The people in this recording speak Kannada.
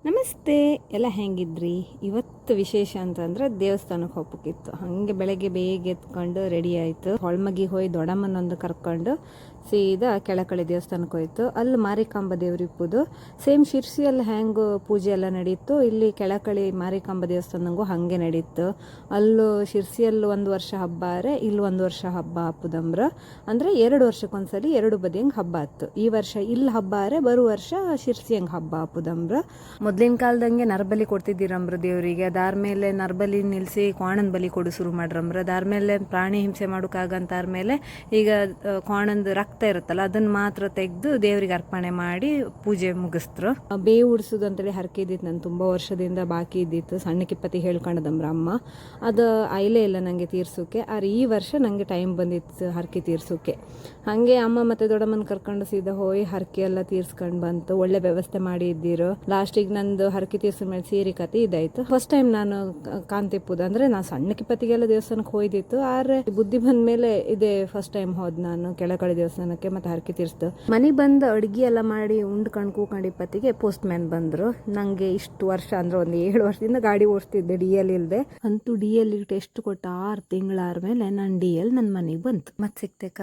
ನಮಸ್ತೆ ಎಲ್ಲ ಹೆಂಗಿದ್ರಿ? ಇವತ್ತು ವಿಶೇಷ ಅಂತಂದ್ರೆ ದೇವಸ್ಥಾನಕ್ಕೆ ಹೋಗ್ಬೇಕಿತ್ತು. ಹಾಗೆ ಬೆಳಗ್ಗೆ ಬೇಗ ಎತ್ಕೊಂಡು ರೆಡಿ ಆಯಿತು. ಹೊಳ್ಮಗಿ ಹೋಗಿ ದೊಡ್ಡಮ್ಮನೊಂದು ಕರ್ಕೊಂಡು ಸೀದಾ ಕೆಳಕಳಿ ದೇವಸ್ಥಾನಕ್ಕೆ ಹೋಯ್ತು. ಅಲ್ಲಿ ಮಾರಿಕಾಂಬ ದೇವ್ರು ಇಪ್ಪುದು ಸೇಮ್ ಶಿರ್ಸಿಯಲ್ಲಿ ಹ್ಯಾಂಗೆ ಪೂಜೆ ಎಲ್ಲ ನಡೀತು, ಇಲ್ಲಿ ಕೆಳಕಳಿ ಮಾರಿಕಾಂಬ ದೇವಸ್ಥಾನಂಗೂ ಹಾಗೆ ನಡೀತು. ಅಲ್ಲೂ ಶಿರ್ಸಿಯಲ್ಲಿ 1 ವರ್ಷ ಹಬ್ಬ ಆರೆ ಇಲ್ಲಿ 1 ವರ್ಷ ಹಬ್ಬ ಹಾಪುದಂಬ್ರ ಅಂದರೆ 2 ವರ್ಷಕ್ಕೊಂದ್ಸಲಿ 2 ಬದಿಯಂಗೆ ಹಬ್ಬ ಆಯ್ತು. ಈ ವರ್ಷ ಇಲ್ಲಿ ಹಬ್ಬ ಆರೆ ಬರೋ ವರ್ಷ ಶಿರ್ಸಿ ಹಂಗೆ ಹಬ್ಬ ಹಾಪುದಂಬ್ರ. ಮೊದ್ಲಿನ ಕಾಲದಂಗೆ ನರಬಲಿ ಕೊಡ್ತಿದ್ದೀರಂಬ್ರ ದೇವರಿಗೆ. ಅದಾದ್ಮೇಲೆ ನರಬಲಿ ನಿಲ್ಲಿಸಿ ಕ್ವಾಣನ ಬಲಿ ಕೊಡು ಶುರು ಮಾಡ್ರಂಬ್ರ. ಅದಾದ್ಮೇಲೆ ಪ್ರಾಣಿ ಹಿಂಸೆ ಮಾಡೋಕ್ಕಾಗಂತಾದ್ಮೇಲೆ ಈಗ ಕ್ವಾಣಂದು ರಕ್ತ ಇರುತ್ತಲ್ಲ ಅದನ್ನ ಮಾತ್ರ ತೆಗೆದು ದೇವರಿಗೆ ಅರ್ಪಣೆ ಮಾಡಿ ಪೂಜೆ ಮುಗಿಸ್ತರು. ಬೇವು ಉಡ್ಸುದು ಅಂತೇಳಿ ಹರಕೆ ಇದ್ದಿತ್ತು, ನಾನು ತುಂಬ ವರ್ಷದಿಂದ ಬಾಕಿ ಇದ್ದಿತ್ತು. ಸಣ್ಣ ಕಿಪ್ಪತಿ ಹೇಳ್ಕೊಂಡದಮ್ರ ಅಮ್ಮ. ಅದು ಆಯ್ಲೇ ಇಲ್ಲ ನನಗೆ ತೀರ್ಸೋಕೆ. ಆದ್ರೆ ಈ ವರ್ಷ ನನಗೆ ಟೈಮ್ ಬಂದಿತ್ತು ಹರಕೆ ತೀರ್ಸೋಕೆ. ಹಾಗೆ ಅಮ್ಮ ಮತ್ತು ದೊಡ್ಡಮ್ಮನ ಕರ್ಕೊಂಡು ಸೀದಾ ಹೋಗಿ ಹರಕೆ ಎಲ್ಲ ತೀರ್ಸ್ಕೊಂಡು ಬಂತು. ಒಳ್ಳೆ ವ್ಯವಸ್ಥೆ ಮಾಡಿ ಇದ್ದೀರು. ಲಾಸ್ಟಿಗೆ ನಂದು ಹರಕೆ ತೀರ್ಸಿದ ಮೇಲೆ ಸೀರೆ ಕತೆ ಇದಾಯ್ತು. ಫಸ್ಟ್ ಟೈಮ್ ನಾನು ಕಾಂತಿಪ್ಪುದು ಅಂದ್ರೆ ನಾನು ಸಣ್ಣ ಕಿಪ್ಪತ್ತಿಗೆಲ್ಲ ದೇವಸ್ಥಾನಕ್ಕೆ ಹೋಯ್ದಿತ್ತು. ಆದ್ರೆ ಬುದ್ಧಿ ಬಂದ ಮೇಲೆ ಇದೇ ಫಸ್ಟ್ ಟೈಮ್ ಹೋದ್ ನಾನು ಕೆಳಕಳಿ ದೇವಸ್ಥಾನಕ್ಕೆ ಮತ್ತೆ ಹರಕೆ ತೀರ್ಸ್ತು. ಮನೆಗೆ ಬಂದು ಅಡ್ಗೆ ಎಲ್ಲ ಮಾಡಿ ಉಂಡ್ಕೊಂಡು ಕೂಕೊಂಡು ಇಪ್ಪತ್ತಿಗೆ ಪೋಸ್ಟ್ ಮ್ಯಾನ್ ಬಂದ್ರು. ನಂಗೆ ಇಷ್ಟು ವರ್ಷ ಅಂದ್ರೆ ಒಂದು 7 ವರ್ಷದಿಂದ ಗಾಡಿ ಓಡಿಸ್ತಿದ್ದೆ DL ಇಲ್ದೆ. ಅಂತೂ DL ಟೆಸ್ಟ್ ಕೊಟ್ಟು 6 ತಿಂಗಳಾದ್ಮೇಲೆ ನನ್ನ DL ನನ್ನ ಮನೆಗೆ ಬಂತು. ಮತ್ತೆ ಸಿಕ್ತೇಕ.